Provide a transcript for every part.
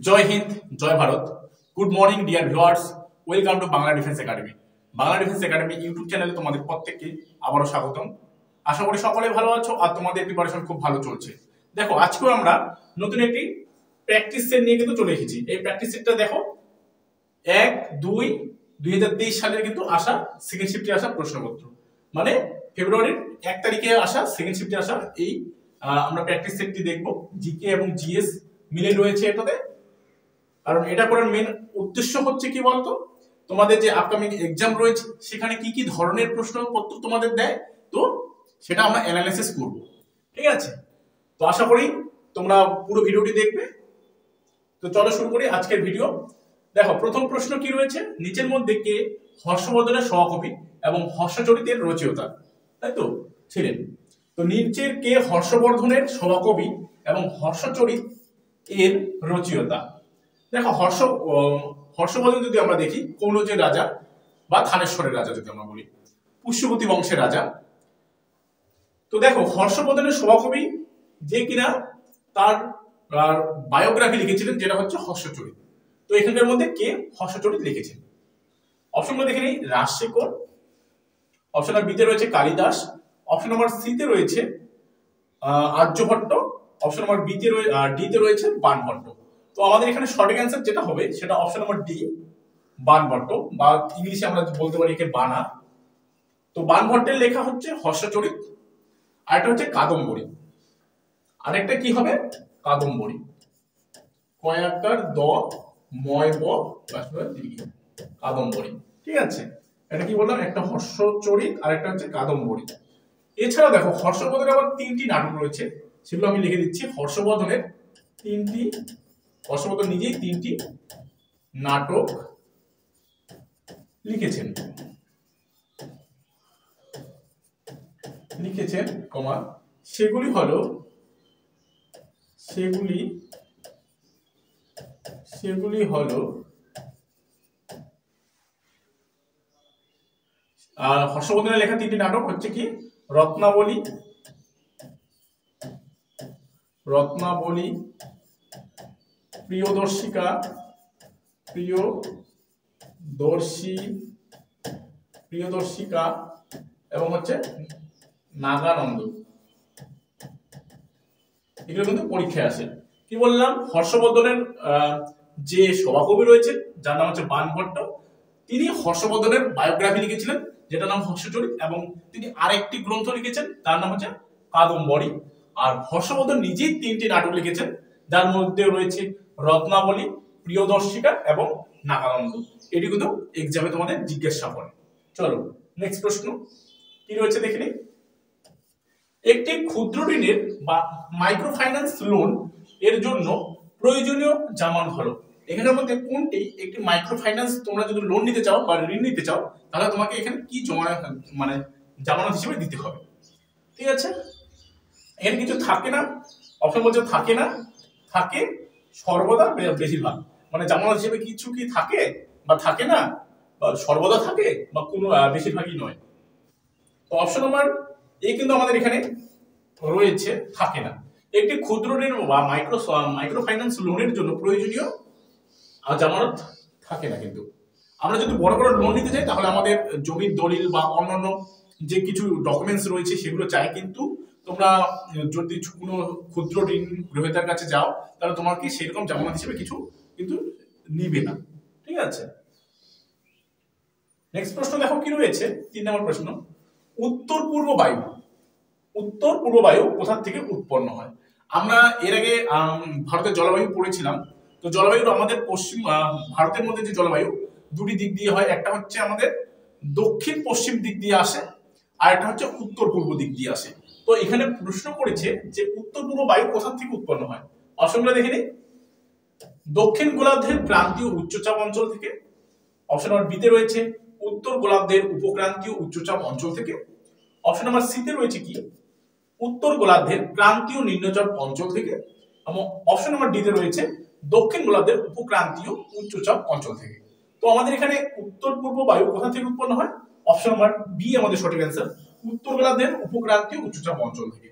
জয় হিন্দ, জয় Bharat. Good morning dear viewers, welcome to Bangla defence academy. Bangla defence academy YouTube চ্যানেলে তোমাদের প্রত্যেককে আবারও স্বাগতম। আশা করি সকলে ভালো আছো আর তোমাদের প্রিপারেশন খুব ভালো চলছে। দেখো, আজকেও আমরা নতুন একটি প্র্যাকটিস সেট নিয়ে কিন্তু চলে এসেছি। এই প্র্যাকটিস সেটটা দেখো 1-2-2023 সালের কিন্তু আসা সেকেন্ড শিফটে আসা প্রশ্নপত্র, মানে ফেব্রুয়ারির 1 তারিখে আসা সেকেন্ড শিফটে আসা এই আমরা প্র্যাকটিস সেটটি দেখবো। জিকে এবং জিএস মিলে রয়েছে এটাতে। কারণ এটা করার মেন উদ্দেশ্য হচ্ছে কি বলতো, তোমাদের যে আপকামিং এক্সাম রয়েছে সেখানে কি কি ধরনের প্রশ্নপত্র তোমাদের দেয়, তো সেটা আমরা অ্যানালাইসিস করব। ঠিক আছে, তো আশা করি তোমরা পুরো ভিডিওটি দেখবে। তো চলো শুরু করি আজকের ভিডিও। দেখো, প্রথম প্রশ্ন কি রয়েছে, নিচের মধ্যে কে হর্ষবর্ধনের সহকবি এবং হর্ষচরিতের রচয়িতা, তাই তো ছিলেন? তো নিচের কে হর্ষবর্ধনের সহকবি এবং হর্ষচরিত এর রচয়িতা? দেখো, হর্ষবর্ধন যদি আমরা দেখি কৌলজের রাজা বা থানেশ্বরের রাজা, যদি আমরা বলি পুষ্যবতী বংশের রাজা। তো দেখো, হর্ষবর্ধনের সভাকবি যে কিনা তার বায়োগ্রাফি লিখেছিলেন, যেটা হচ্ছে হর্ষচরিত। তো এখানকার মধ্যে কে হর্ষচরিত লিখেছেন? অপশনগুলো দেখে নিই। রাজশেখর, অপশন নাম্বার বিতে রয়েছে কালিদাস, অপশন নাম্বার সিতে রয়েছে আর্যভট্ট, অপশন নাম্বার ডিতে রয়েছে বাণভট্ট। তো আমাদের এখানে সঠিক অ্যান্সার যেটা হবে সেটা অপশন নাম্বার ডি, বাণভট্ট, বা ইংলিশে আমরা বলতে পারি একে বানা। তো বাণভট্টের লেখা হচ্ছে হর্ষচরিত, আরেকটা হচ্ছে কাদম্বরী। আরেকটা কি হবে? কাদম্বরী, কয়াকার দ ময় ব কাদম্বরী। ঠিক আছে, এটা কি বললাম, একটা হর্ষচরিত আর একটা হচ্ছে কাদম্বরী। এছাড়া দেখো, হর্ষবর্ধনের আবার 3টি নাটক রয়েছে, সেগুলো আমি লিখে দিচ্ছি। হর্ষবর্ধন নিজেই 3টি নাটক লিখেছেন, কমা সেগুলি হলো হর্ষবর্ধনের লেখা 3টি নাটক হচ্ছে কি, রত্নাবলী, প্রিয়দর্শিকা এবং হচ্ছে নাগানন্দ। এগুলো কিন্তু পরীক্ষায় আসে। কি বললাম, হর্ষবর্ধনের যে সভাকবি রয়েছে যার নাম হচ্ছে বাণভট্ট, তিনি হর্ষবর্ধনের বায়োগ্রাফি লিখেছিলেন যেটার নাম হর্ষচরিত, এবং তিনি আরেকটি গ্রন্থ লিখেছেন তার নাম হচ্ছে কাদম্বরী। আর হর্ষবর্ধন নিজেই 3টি নাটক লিখেছেন, যার মধ্যে রয়েছে রত্নাবলী, প্রিয়দর্শিকা এবং নাগানন্দ। এটি কিন্তু এক্সামে তোমাদের জিজ্ঞাসা করে। চলো নেক্সট প্রশ্ন কি রয়েছে দেখে নিই। একটি ক্ষুদ্র ঋণের বা মাইক্রো ফাইন্যান্স লোন এর জন্য প্রয়োজনীয় জামানত হলো। এখানের মধ্যে কোনটি একটি মাইক্রো ফাইন্যান্স? তোমরা যদি লোন নিতে চাও বা ঋণ নিতে চাও, তাহলে তোমাকে এখানে কি জামানত হিসেবে দিতে হবে। ঠিক আছে, এখানে কিছু থাকে না, অপশন বলছে থাকে না, থাকে সর্বদা, বেশিরভাগ। মানে জামানত হিসেবে কিছু কি থাকে বা থাকে না, বা সর্বদা থাকে, বা কোনো বেশিরভাগই নয়। তো অপশন নাম্বার এ কিন্তু আমাদের এখানে রয়েছে থাকে না। একটি ক্ষুদ্র ঋণ বা মাইক্রো ফাইন্যান্স লোনের জন্য প্রয়োজনীয় জামানত থাকে না। কিন্তু আমরা যদি বড় বড় লোন নিতে চাই, তাহলে আমাদের জমির দলিল বা অন্যান্য যে কিছু ডকুমেন্টস রয়েছে সেগুলো চাই। কিন্তু তোমরা যদি কোনো ক্ষুদ্র ঋণ গ্রহীতার কাছে যাও, তাহলে তোমাকে সেরকম জামানত হিসেবে কিছু কিন্তু নিবে না। ঠিক আছে, নেক্সট প্রশ্ন দেখো কি রয়েছে, 3 নম্বর প্রশ্ন। উত্তর পূর্ব বায়ু কোথা থেকে উৎপন্ন হয়? আমরা এর আগে ভারতের জলবায়ু পড়েছিলাম। তো জলবায়ু আমাদের পশ্চিম ভারতের মধ্যে যে জলবায়ু দুটি দিক দিয়ে হয়, একটা হচ্ছে আমাদের দক্ষিণ পশ্চিম দিক দিয়ে আসে, আর একটা হচ্ছে উত্তর পূর্ব দিক দিয়ে আসে। তো এখানে প্রশ্ন করেছে যে উত্তর পূর্ব বায়ু কোথা থেকে উৎপন্ন হয়। অপশনগুলো দেখে নিই। দক্ষিণ গোলার্ধের ক্রান্তীয় উচ্চচাপ অঞ্চল থেকে, অপশন নাম্বার বিতে রয়েছে উত্তর গোলার্ধের উপক্রান্তীয় উচ্চচাপ অঞ্চল থেকে, অপশন নাম্বার সিতে রয়েছে কি উত্তর গোলার্ধের ক্রান্তীয় নিম্নচাপ অঞ্চল থেকে, এবং অপশন নাম্বার ডিতে রয়েছে দক্ষিণ গোলার্ধের উপক্রান্তীয় উচ্চচাপ অঞ্চল থেকে। তো আমাদের এখানে উত্তর পূর্ব বায়ু কোথা থেকে উৎপন্ন হয়? অপশন নাম্বার বি আমাদের সঠিক অ্যান্সার, উত্তর গোলার্ধের উপক্রান্তীয় উচ্চচাপ অঞ্চল থেকে।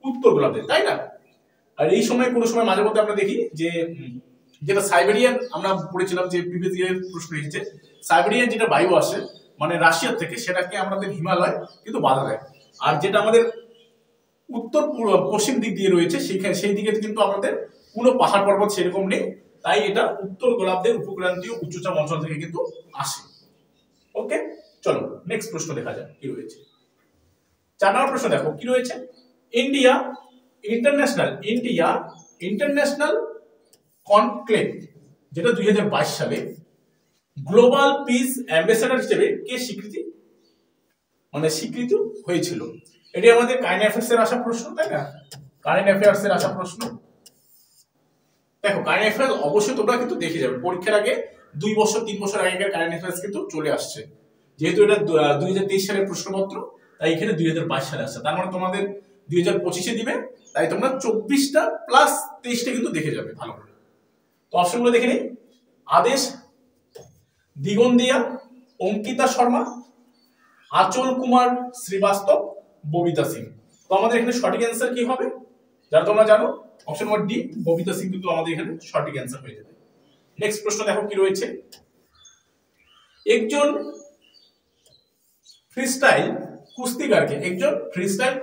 উত্তর গোলার্ধের, তাই না? আর এই সময় কোনো সময় মাঝে মধ্যে আমরা দেখি যে যেটা সাইবেরিয়ান আমরা পড়েছিলাম যে প্রিভিয়াস ইয়ারের প্রশ্ন এসেছে, সাইবেরিয়ান যেটা বায়ু আসে মানে রাশিয়ার থেকে, সেটাকে আমাদের হিমালয় কিন্তু বাধা দেয়। আর যেটা আমাদের উত্তর পশ্চিম দিক দিয়ে রয়েছে সেই দিকে কিন্তু আমাদের কোনো পাহাড় পর্বত সেরকম নেই, তাই এটা উত্তর গোলার্ধের উপক্রান্তীয় উচ্চচাপ অঞ্চল থেকে কিন্তু আসে। ওকে, চলো নেক্সট প্রশ্ন দেখা যাক কি রয়েছে। 4 নম্বর প্রশ্ন দেখো কি রয়েছে। ইন্ডিয়া ইন্টারন্যাশনাল কনক্লেভ, যেটা 2022 সালে গ্লোবাল পিস অ্যাম্বাসেডর হিসেবে কে স্বীকৃত হয়েছিল। এটি আমাদের কারেন্ট অ্যাফেয়ার্স এর আসা প্রশ্ন, তাই না? কারেন্ট অ্যাফেয়ার্স এর আসা প্রশ্ন। দেখো কারেন্ট অ্যাফেয়ার্স অবশ্যই তোমরা কিন্তু দেখে যাবে, পরীক্ষার আগে 2 বছর 3 বছর আগেকার কারেন্ট অ্যাফেয়ার্স কিন্তু চলে আসছে। যেহেতু এটা 2023 সালের প্রশ্নপত্র, তাই এখানে 2022 সালে আসছে, তার মানে তোমাদের 2025-এ দিবে, তাই তোমরা 24টা প্লাস 23টা কিন্তু দেখে যাবে ভালো করে। তো অপশনগুলো দেখে নিই। আদেশ দিগন্দিয়া, অঙ্কিতা শর্মা, আচল কুমার শ্রীবাস্তব, ববিতা সিং। তো আমাদের এখানে সঠিক অ্যান্সার কি হবে, যারা তোমরা জানো option number D, Babita Singh কিন্তু আমাদের এখানে সঠিক অ্যান্সার হয়ে যাবে। নেক্সট প্রশ্ন দেখো কি রয়েছে। একজন ফ্রিস্টাইল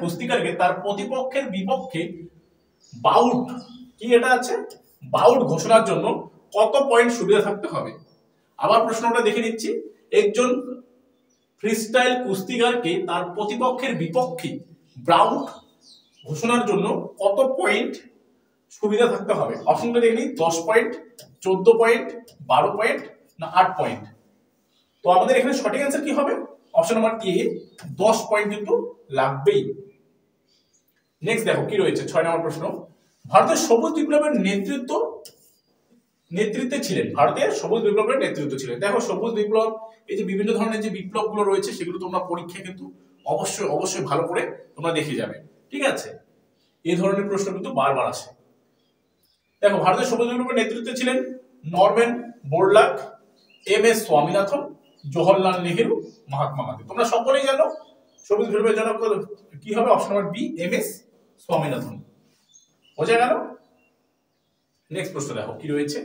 কুস্তিকারকে তার প্রতিপক্ষের বিপক্ষে বাউট ঘোষণার জন্য কত পয়েন্ট সুবিধা থাকতে হবে। আবার প্রশ্নটা দেখে নিচ্ছি। একজন ফ্রিস্টাইল কুস্তিকারকে তার প্রতিপক্ষের বিপক্ষে বাউট ঘোষণার জন্য কত পয়েন্ট সুবিধা থাকতে হবে। অপশনটা দেখে নিই। 10 পয়েন্ট, 14 পয়েন্ট, 12 পয়েন্ট না 8 পয়েন্ট। তো আমাদের এখানে সঠিক অ্যান্সার কি হবে, অপশন নাম্বার এ, 10 পয়েন্ট কিন্তু লাগবেই। নেক্সট দেখো কি রয়েছে 6 নম্বর প্রশ্ন। ভারতের সবুজ বিপ্লবের নেতৃত্বে ছিলেন। দেখো সবুজ বিপ্লব, এই যে বিভিন্ন ধরনের যে বিপ্লবগুলো রয়েছে সেগুলো তোমরা পরীক্ষা কিন্তু অবশ্যই ভালো করে তোমরা দেখে যাবে, ঠিক আছে? এই ধরনের প্রশ্ন কিন্তু বারবার আসে। দেখো ভারতের সবুজ বিপ্লবের নেতৃত্বে ছিলেন নরম্যান বোরলাগ, এম.এস. স্বামীনাথন, জওহরলাল নেহেরু, মহাত্মা গান্ধী। তোমরা সকলেই জানো সবুজ বিপ্লবের জনক কি হবে, option number B, M S. Swaminathan. বোঝা গেল? নেক্সট প্রশ্ন দেখো কি রয়েছে।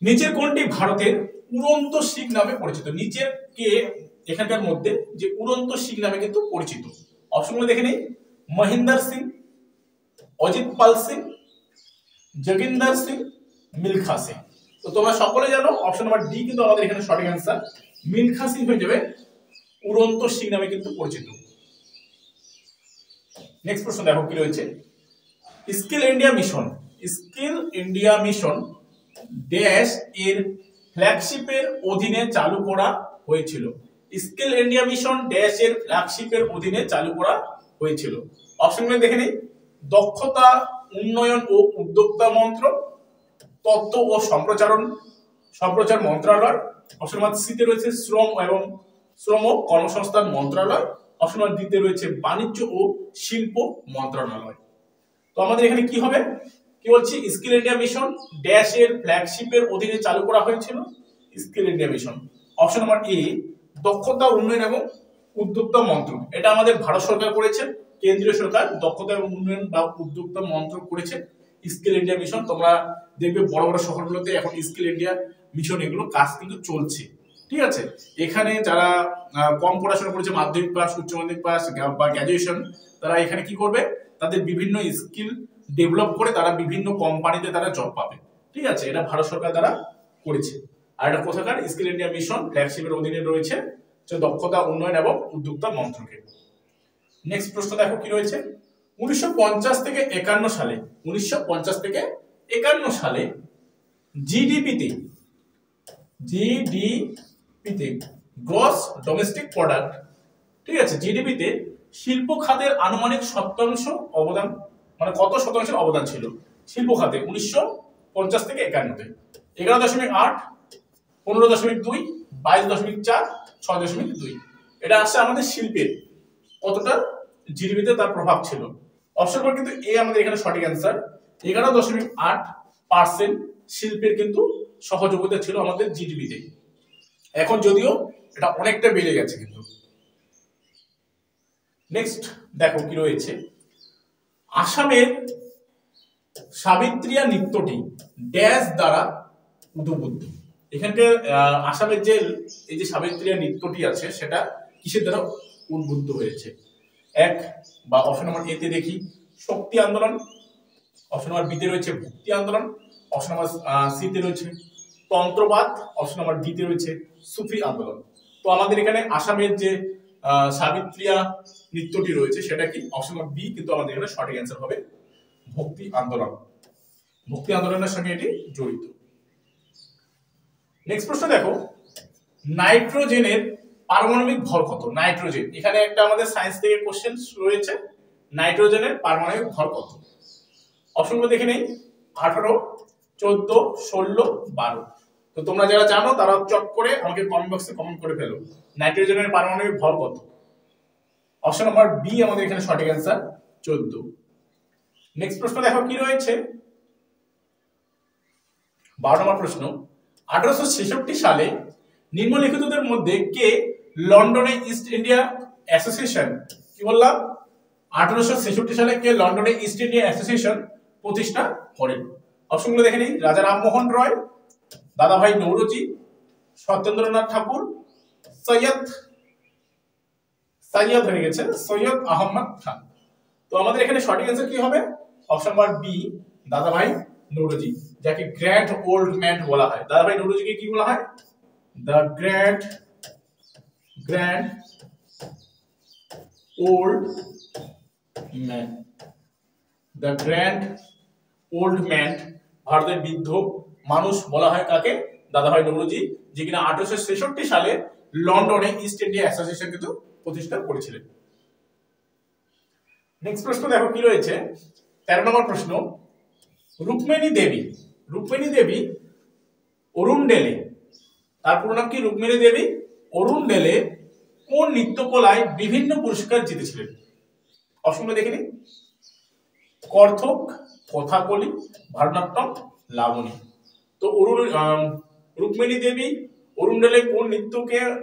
নিচের কোনটি ভারতের উড়ন্ত শিখ নামে পরিচিত? নিচের কে এখানকার মধ্যে যে উড়ন্ত শিখ নামে কিন্তু পরিচিত? অপশনগুলো দেখে নেই। মহিন্দর সিং, অজিত পাল সিং, যোগিন্দর সিং, মিলখা সিং। তো তোমরা সকলে জানো অপশন নাম্বার ডি কিন্তু আমাদের এখানে সঠিক অ্যান্সার, মিলখা সিং হয়ে যাবে উড়ন্ত সিং নামে কিন্তু পরিচিত। নেক্সট প্রশ্ন দেখো কি রয়েছে। স্কিল ইন্ডিয়া মিশন ড্যাশ এর ফ্ল্যাগশিপের অধীনে চালু করা হয়েছিল। স্কিল ইন্ডিয়া মিশন ড্যাশ এর ফ্ল্যাগশিপের অধীনে চালু করা হয়েছিল। অপশনগুলো দেখে নেই। দক্ষতা উন্নয়ন ও উদ্যোক্তা মন্ত্রক, তথ্য ও সম্প্রচার মন্ত্রণালয়, অপশন নাম্বার সি তে রয়েছে শ্রম ও কর্মসংস্থান মন্ত্রণালয়, অপশন নাম্বার ডি তে রয়েছে বাণিজ্য ও শিল্প মন্ত্রণালয়। তো আমাদের এখানে কি হবে, কি বলছি, স্কিল ইন্ডিয়া মিশন ড্যাশ এর ফ্ল্যাগশিপের অধীনে চালু করা হয়েছিল। Skill India mission, option number A, দক্ষতা উন্নয়ন এবং উদ্যোক্তা মন্ত্রক। এটা আমাদের ভারত সরকার করেছে, কেন্দ্রীয় সরকার দক্ষতা এবং উন্নয়ন বা উদ্যোক্তা মন্ত্রক করেছে স্কিল ইন্ডিয়া মিশন। তোমরা দেখবে বড় বড় শহরগুলোতে এখন স্কিল ইন্ডিয়া মিশন এগুলো কাজ কিন্তু চলছে, ঠিক আছে? এখানে যারা কম পড়াশোনা করেছে, মাধ্যমিক পাস, উচ্চ মাধ্যমিক পাস বা গ্র্যাজুয়েশন, তারা এখানে কি করবে, তাদের বিভিন্ন স্কিল ডেভেলপ করে তারা বিভিন্ন কোম্পানিতে তারা জব পাবে, ঠিক আছে? এটা ভারত সরকার দ্বারা করেছে। আর এটা কোথাকার, স্কিল ইন্ডিয়া মিশন ফ্ল্যাগশিপের অধীনে রয়েছে দক্ষতা উন্নয়ন এবং উদ্যোক্তা মন্ত্রকে। নেক্সট প্রশ্ন দেখো কি রয়েছে। 1950 থেকে 51 সালে জিডিপিতে গ্রস ডোমেস্টিক প্রোডাক্ট, ঠিক আছে, জিডিপিতে শিল্প খাতের আনুমানিক শতাংশ অবদান, মানে কত শতাংশের অবদান ছিল শিল্প খাতে 1950 থেকে 51-তে? 11.8, 15.2, 22.4, 6.2। এটা আসছে আমাদের শিল্পের কতটা জিডিপিতে তার প্রভাব ছিল। অপশন নম্বর কিন্তু এ আমাদের এখানে সঠিক অ্যান্সার, 11.8% শিল্পের কিন্তু সহযোগিতা ছিল আমাদের জিডিপিতে। এখন যদিও এটা অনেকটা বেড়ে গেছে কিন্তু। নেক্সট দেখো কি রয়েছে। আসামের সাবিত্রিয়া নৃত্যটি ড্যাশ দ্বারা উদ্বুদ্ধ। এখানকার আসামের যে এই যে সাবিত্রিয়া নৃত্যটি আছে সেটা কিসের দ্বারা উদ্বুদ্ধ হয়েছে? এক বা অপশন নম্বর এ তে দেখি শক্তি আন্দোলন, অপশন নম্বর বি তে রয়েছে ভক্তি আন্দোলন, অপশন নম্বর সি তে রয়েছে তন্ত্রবাদ, অপশন নম্বর ডি তে রয়েছে সুফি আন্দোলন। তো আমাদের এখানে আসামের যে সাবিত্রিয়া নৃত্যটি রয়েছে সেটা কি? অপশন নম্বর বি কিন্তু আমাদের এখানে সঠিক অ্যান্সার হবে ভক্তি আন্দোলন। ভক্তি আন্দোলনের সঙ্গে এটি জড়িত। নেক্সট প্রশ্ন দেখো, নাইট্রোজেনের পারমাণবিক ভর কত? নাইট্রোজেন, এখানে একটা আমাদের সায়েন্স থেকে কোশ্চেন রয়েছে, নাইট্রোজেনের পারমাণবিক ভর কত? অপশনগুলো দেখে নেই, 18, 14, 16, 12। তো তোমরা যারা জানো তারা চট করে আমাকে কমেন্ট বক্সে কমেন্ট করে ফেলো নাইট্রোজেনের পারমাণবিক ভর কত। অপশন নাম্বার বি আমাদের এখানে সঠিক অ্যান্সার 14। নেক্সট প্রশ্ন দেখো কি রয়েছে, 12 নম্বর প্রশ্ন, 1866 সালে নিম্নলিখিতদের মধ্যে কে লন্ডনে ইস্ট ইন্ডিয়া অ্যাসোসিয়েশন, কি বললাম 1866 সালে কে লন্ডনে ইস্ট ইন্ডিয়া অ্যাসোসিয়েশন প্রতিষ্ঠা করেন? অপশনগুলো দেখে নিই, রাজা রামমোহন রয়, দাদাভাই নৌরোজি, সত্যেন্দ্রনাথ ঠাকুর, সৈয়দ হয়ে গেছে সৈয়দ আহমদ খান। তো আমাদের এখানে সঠিক অ্যান্সার কি হবে? অপশন নাম্বার বি দাদাভাই নৌরোজি, যাকে গ্র্যান্ড ওল্ড ম্যান বলা হয়। দাদাভাই নৌরোজিকে কি বলা হয়? The grand old man. The grand old man, ভারতের বৃদ্ধ মানুষ বলা হয় কাকে? দাদাভাই নৌরোজি, যে কিনা 1866 সালে লন্ডনে ইস্ট ইন্ডিয়া অ্যাসোসিয়েশন কিন্তু প্রতিষ্ঠা করেছিলেন। নেক্সট প্রশ্ন দেখো কি রয়েছে, 13 নম্বর প্রশ্ন, রুক্মিণী দেবী অরুণডেলে, তার পুরো নাম কি? রুক্মিণী দেবী অরুণডেলে কোন নৃত্যকলায় বিভিন্ন পুরস্কার জিতেছিলেন? অপশনগুলো দেখে নিন, কত্থক, কথাকলি, ভারতনাট্যম, লাবণী। তো রুক্মিণী দেবী অরুণডেলে কোন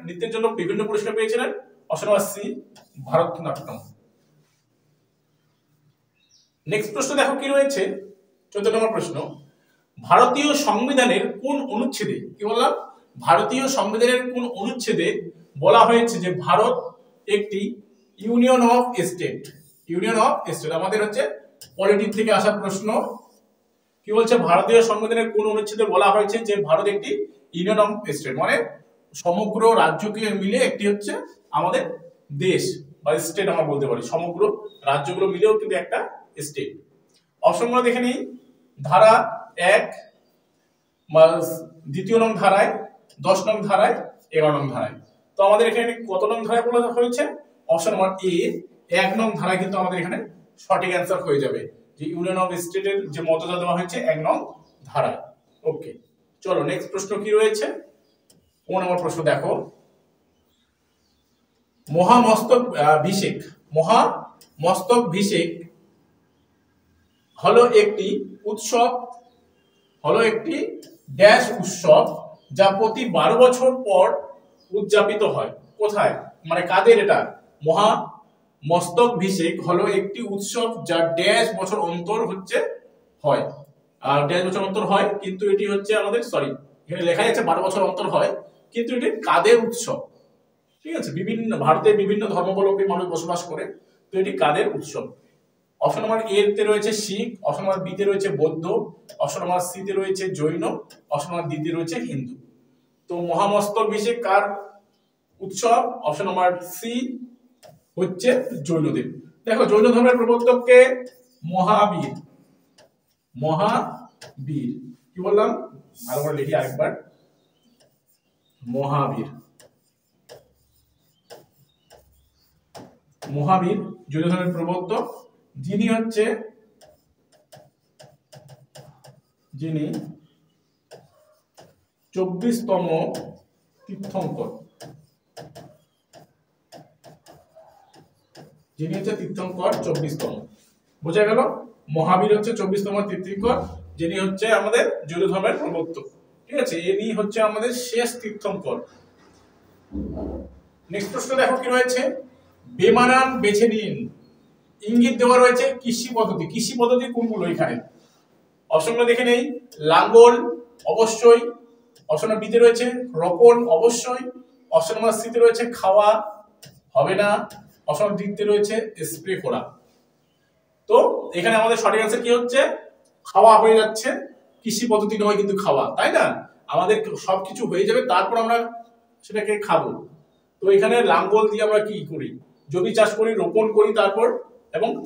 নৃত্যের জন্য বিভিন্ন পুরস্কার পেয়েছিলেন? Option number C Bharatanatyam. Next প্রশ্ন দেখো কি রয়েছে, 14 নম্বর প্রশ্ন, ভারতীয় সংবিধানের কোন অনুচ্ছেদে, কি বললাম ভারতীয় সংবিধানের কোন অনুচ্ছেদে বলা হয়েছে যে ভারত একটি ইউনিয়ন অফ স্টেট? আমাদের হচ্ছে পলিটিক থেকে আসা প্রশ্ন। কি বলছে, ভারতীয় সংবিধানের কোন অনুচ্ছেদে বলা হয়েছে যে ভারত একটি ইউনিয়ন অফ স্টেট, মানে সমগ্র রাজ্যকে মিলে একটি হচ্ছে আমাদের দেশ বা স্টেট আমরা বলতে পারি, সমগ্র রাজ্যগুলো মিলেও কিন্তু একটা স্টেট। অপশনগুলো দেখে নিই, ধারা 1 দ্বিতীয় নং ধারায়, 10 নং ধারায়, 11 নং ধারায়। তো আমাদের এখানে কত নং ধারায় বলা হয়েছে? অপশন নাম্বার এ 1 নং ধারায় কিন্তু আমাদের এখানে সঠিক অ্যান্সার হয়ে যাবে, যে ইউনিয়ন অফ স্টেটের যে মর্যাদা দেওয়া হয়েছে 1 নং ধারায়। ওকে, চলো নেক্সট প্রশ্ন কি রয়েছে, 15 নম্বর প্রশ্ন দেখো, মহামস্তকাভিষেক হলো একটি ড্যাশ উৎসব যা প্রতি 12 বছর পর উদযাপিত হয়। কোথায়, মানে কাদের এটা? মহামস্তকাভিষেক হলো একটি উৎসব যা ড্যাশ বছর অন্তর হচ্ছে হয়, আর ড্যাশ বছর অন্তর হয়, কিন্তু এটি হচ্ছে আমাদের এখানে লেখা আছে 12 বছর অন্তর হয়, কিন্তু এটি কাদের উৎসব? ঠিক আছে, ভারতের বিভিন্ন ধর্মাবলম্বী মানুষ বসবাস করে, তো এটি কাদের উৎসব? অপশন নাম্বার এ তে রয়েছে শিখ, অপশন নাম্বার বি তে রয়েছে বৌদ্ধ, অপশন নাম্বার সি তে রয়েছে জৈন, অপশন নাম্বার ডি তে রয়েছে হিন্দু। তো মহামস্তকাভিষেক কার উৎসব? অপশন নাম্বার সি হচ্ছে জৈনদের। দেখো জৈন ধর্মের প্রবর্তককে মহাবীর, কি বললাম ভালো করে লিখি আরেকবার, মহাবীর জৈন ধর্মের প্রবর্তক, যিনি 24তম তীর্থঙ্কর, যিনি হচ্ছে তীর্থঙ্কর 24তম। বোঝা গেল, মহাবীর হচ্ছে 24তম তীর্থঙ্কর, যিনি হচ্ছে আমাদের জৈন ধর্মের প্রবর্তক। ঠিক আছে, ইনি হচ্ছে আমাদের শেষ তীর্থঙ্কর। নেক্সট প্রশ্ন দেখো কি রয়েছে, বেমানান বেছে নিন। ইঙ্গিত দেওয়া রয়েছে কৃষি পদ্ধতি কোনগুলো এখানে? অপশনগুলো দেখে নেই। লাঙ্গল অবশ্যই, অপশন নম্বর বিতে রয়েছে রোপণ অবশ্যই, অপশন নম্বর সিতে রয়েছে খাওয়া হবে না, অপশন ডিতে রয়েছে স্প্রে করা। তো এখানে আমাদের সঠিক অ্যান্সার কি হচ্ছে, খাওয়া হয়ে যাচ্ছে, কৃষি পদ্ধতি নয় কিন্তু খাওয়া, তাই না? আমাদের সবকিছু হয়ে যাবে তারপর আমরা সেটাকে খাবো। তো এখানে লাঙ্গল দিয়ে আমরা কি করি, জমি চাষ করি, রোপণ করি,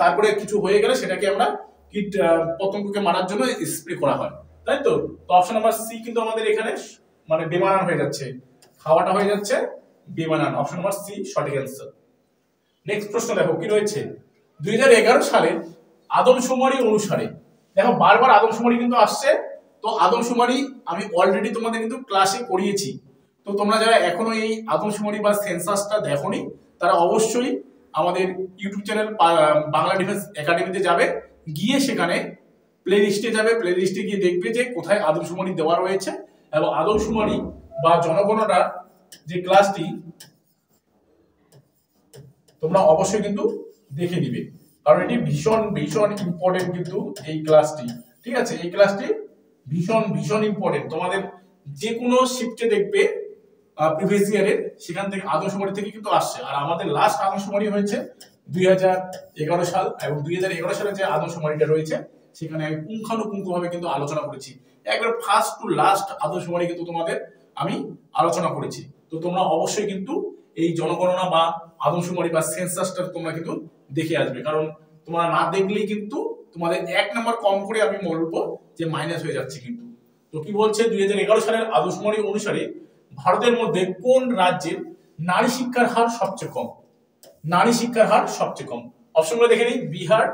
তারপরে কিছু হয়ে গেলে সেটাকে আমরা কীট পতঙ্গকে মারার জন্য স্প্রে করা হয়, তাই তো? তো অপশন নাম্বার সি কিন্তু আমাদের এখানে মানে বেমানান হয়ে যাচ্ছে, খাওয়াটা হয়ে যাচ্ছে বেমানান। অপশন নাম্বার সি সঠিক অ্যান্সার। নেক্সট প্রশ্ন দেখো কি রয়েছে, 2011 সালে আদমশুমারি অনুসারে, দেখো বারবার আদমশুমারি কিন্তু আসছে, তো আদমশুমারি আমি অলরেডি তোমাদের কিন্তু ক্লাসে করিয়েছি। তো তোমরা যারা এখনো এই আদমশুমারি বা সেন্সাসটা দেখোনি তারা অবশ্যই আমাদের ইউটিউব চ্যানেল বাংলা ডিফেন্স একাডেমিতে যাবে, গিয়ে সেখানে প্লে লিস্টে যাবে, প্লে লিস্টে গিয়ে দেখবে যে কোথায় আদমশুমারি দেওয়া রয়েছে, এবং আদমশুমারি বা জনগণনার যে ক্লাসটি তোমরা অবশ্যই কিন্তু দেখে নিবে, কারণ এটি ভীষণ ভীষণ ইম্পর্টেন্ট কিন্তু এই ক্লাসটি, ঠিক আছে? এই ক্লাসটি ভীষণ ভীষণ ইম্পর্টেন্ট। তোমাদের যে কোনো শিফটে দেখবে প্রিভিয়াস ইয়ারের সেখান থেকে আদমশুমারি থেকে কিন্তু আসছে, আর আমাদের লাস্ট আদমশুমারি হয়েছে 2011 সাল, এবং 2011 সালে যে আদমশুমারিটা রয়েছে সেখানে আমি পুঙ্খানুপুঙ্খভাবে কিন্তু আলোচনা করেছি, একবার ফার্স্ট টু লাস্ট আদমশুমারি কিন্তু তোমাদের আমি আলোচনা করেছি। তো তোমরা অবশ্যই কিন্তু এই জনগণনা বা আদমশুমারি বা সেন্সাসটা তোমরা কিন্তু দেখে আসবে, কারণ তোমরা না দেখলেই কিন্তু তোমাদের 1 নাম্বার কম করে আমি বলবো যে মাইনাস হয়ে যাচ্ছে কিন্তু। তো কি বলছে, 2011 সালের আদমশুমারি অনুসারে ভারতের মধ্যে কোন রাজ্যের নারী শিক্ষার হার সবচেয়ে কম? নারী শিক্ষার হার সবচেয়ে কম। অপশনগুলো দেখে নিই। বিহার,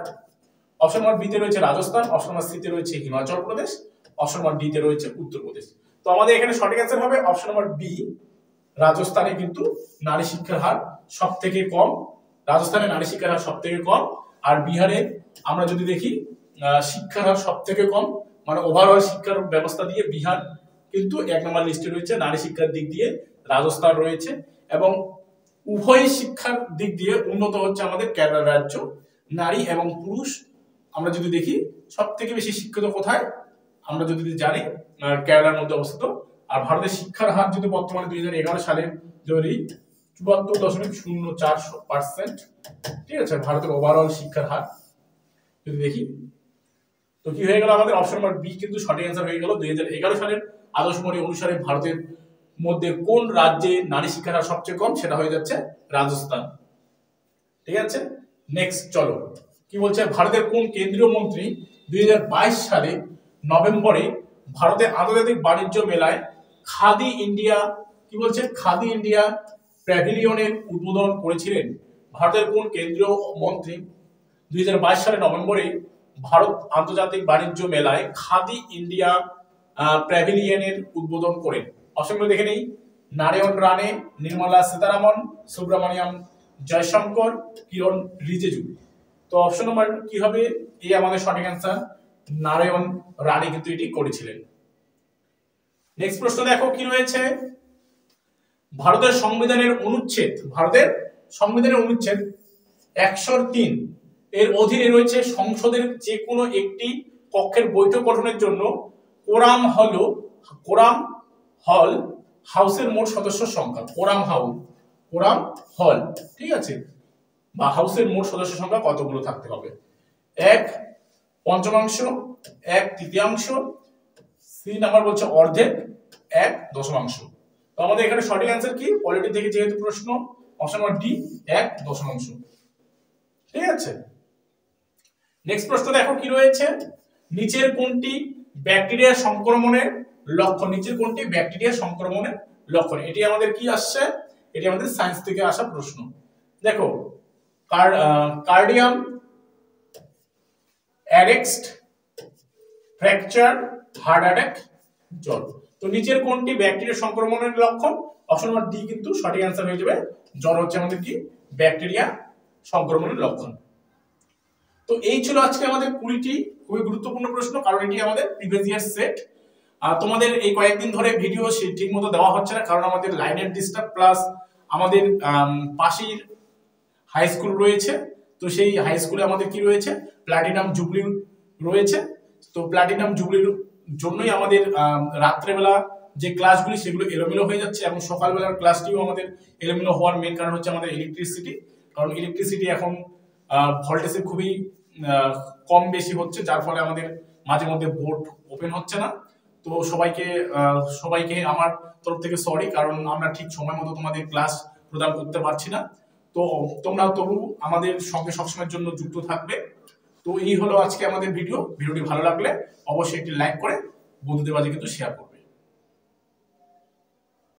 অপশন নম্বর বিতে রয়েছে রাজস্থান, অপশন নম্বর সিতে রয়েছে হিমাচল প্রদেশ, অপশন নম্বর ডিতে রয়েছে উত্তরপ্রদেশ। তো আমাদের এখানে সঠিক অ্যান্সার হবে অপশন নম্বর বি, রাজস্থানে কিন্তু নারী শিক্ষার হার সব থেকে কম, রাজস্থানে নারী শিক্ষার হার সব থেকে কম, আর বিহারে আমরা যদি দেখি শিক্ষার হার সব থেকে কম, মানে ওভারঅল শিক্ষার ব্যবস্থা দিয়ে বিহার কিন্তু 1 নম্বর লিস্টে রয়েছে, নারী শিক্ষার দিক দিয়ে রাজস্থান রয়েছে, এবং উভয় শিক্ষার দিক দিয়ে উন্নত হচ্ছে আমাদের কেরালা রাজ্য। নারী এবং পুরুষ আমরা যদি দেখি সব থেকে বেশি শিক্ষিত কোথায়, আমরা যদি জানি কেরালার মধ্যে অবস্থিত। আর ভারতের শিক্ষার হার যদি বর্তমানে 2011 সালের যদি 74.04%, ঠিক আছে, ভারতের ওভারঅল শিক্ষার হার যদি দেখি, তো কি হয়ে গেল আমাদের অপশন নম্বর বি কিন্তু সঠিক অ্যান্সার হয়ে গেল। 2011 সালের আদমশুমারি অনুসারে ভারতের মধ্যে কোন রাজ্যে নারী শিক্ষার হার সবচেয়ে কম, সেটা হয়ে যাচ্ছে রাজস্থান, ঠিক আছে? নেক্সট চলো কি বলছে, ভারতের কোন কেন্দ্রীয় মন্ত্রী 2022 সালে নভেম্বরে ভারতের আন্তর্জাতিক বাণিজ্য মেলায় খাদি ইন্ডিয়া, কি বলছে, খাদি ইন্ডিয়া প্যাভিলিয়নের উদ্বোধন করেছিলেন? ভারতের কোন কেন্দ্রীয় মন্ত্রী 2022 সালে নভেম্বরে ভারত আন্তর্জাতিক বাণিজ্য মেলায় খাদি ইন্ডিয়া প্যাভিলিয়নের উদ্বোধন করেন? অপশনগুলো দেখে নেই। নারায়ণ রানে, নির্মলা সীতারামন, সুব্রমণিয়াম জয়শঙ্কর, কিরণ রিজিজু। তো অপশন নম্বর কি হবে, এই আমাদের সঠিক অ্যান্সার, নারায়ণ রানে কিন্তু এটি করেছিলেন। নেক্সট প্রশ্ন দেখো কি রয়েছে, ভারতের সংবিধানের অনুচ্ছেদ 103 এর অধীনে রয়েছে সংসদের যে কোনো একটি কক্ষের বৈঠক গঠনের জন্য কোরাম হল হাউসের মোট সদস্য সংখ্যা। কোরাম হল, ঠিক আছে, বা হাউসের মোট সদস্য সংখ্যা কতগুলো থাকতে হবে? 1/5, 1/3, সি নাম্বার বলছে অর্ধেক, 1/10। তো আমাদের এখানে সঠিক অ্যান্সার কি, পলিটি থেকে যেহেতু প্রশ্ন, অপশন নম্বর ডি 1/10, ঠিক আছে? নেক্সট প্রশ্ন দেখো কি রয়েছে, নিচের কোনটি ব্যাকটেরিয়া সংক্রমণের লক্ষণ? এটি আমাদের কি আসছে, এটি আমাদের সায়েন্স থেকে আসা প্রশ্ন। দেখো cardium arrest, fracture, heart attack, জ্বর। তো নিচের কোনটি ব্যাকটেরিয়া সংক্রমণের লক্ষণ? অপশন নম্বর ডি কিন্তু সঠিক অ্যান্সার হয়ে যাবে, জ্বর হচ্ছে আমাদের কি ব্যাকটেরিয়া সংক্রমণের লক্ষণ। তো এই ছিল আজকে আমাদের 20টি খুবই গুরুত্বপূর্ণ প্রশ্ন, কারণ এটি আমাদের প্রিভিয়াস ইয়ার সেট। তোমাদের এই কয়েকদিন ধরে ভিডিও ঠিক মতো দেওয়া হচ্ছে না, কারণ আমাদের লাইনের ডিস্টার্ব, প্লাস আমাদের পাশের হাই স্কুল রয়েছে, তো সেই হাই স্কুলে আমাদের কি রয়েছে, প্ল্যাটিনাম জুবলি রয়েছে, তো প্লাটিনাম জুবলির জন্যই আমাদের রাত্রেবেলা যে ক্লাসগুলি সেগুলো এলোমেলো হয়ে যাচ্ছে, এবং সকালবেলার ক্লাসটিও আমাদের এলোমেলো হওয়ার মেন কারণ হচ্ছে আমাদের ইলেকট্রিসিটি। কারণ ইলেকট্রিসিটি এখন ভোল্টেজে খুবই কম বেশি হচ্ছে, যার ফলে আমাদের মাঝে মধ্যে বোর্ড ওপেন হচ্ছে না। তো সবাইকে আমার তরফ থেকে সরি, কারণ আমরা ঠিক সময় মতো তোমাদের ক্লাস প্রদান করতে পারছি না। তো তোমরা তবু আমাদের সঙ্গে সবসময়ের জন্য যুক্ত থাকবে। তো এই হলো আজকে আমাদের ভিডিওটি ভালো লাগলে অবশ্যই একটি লাইক করে বন্ধুদের মাঝে কিন্তু শেয়ার করবে।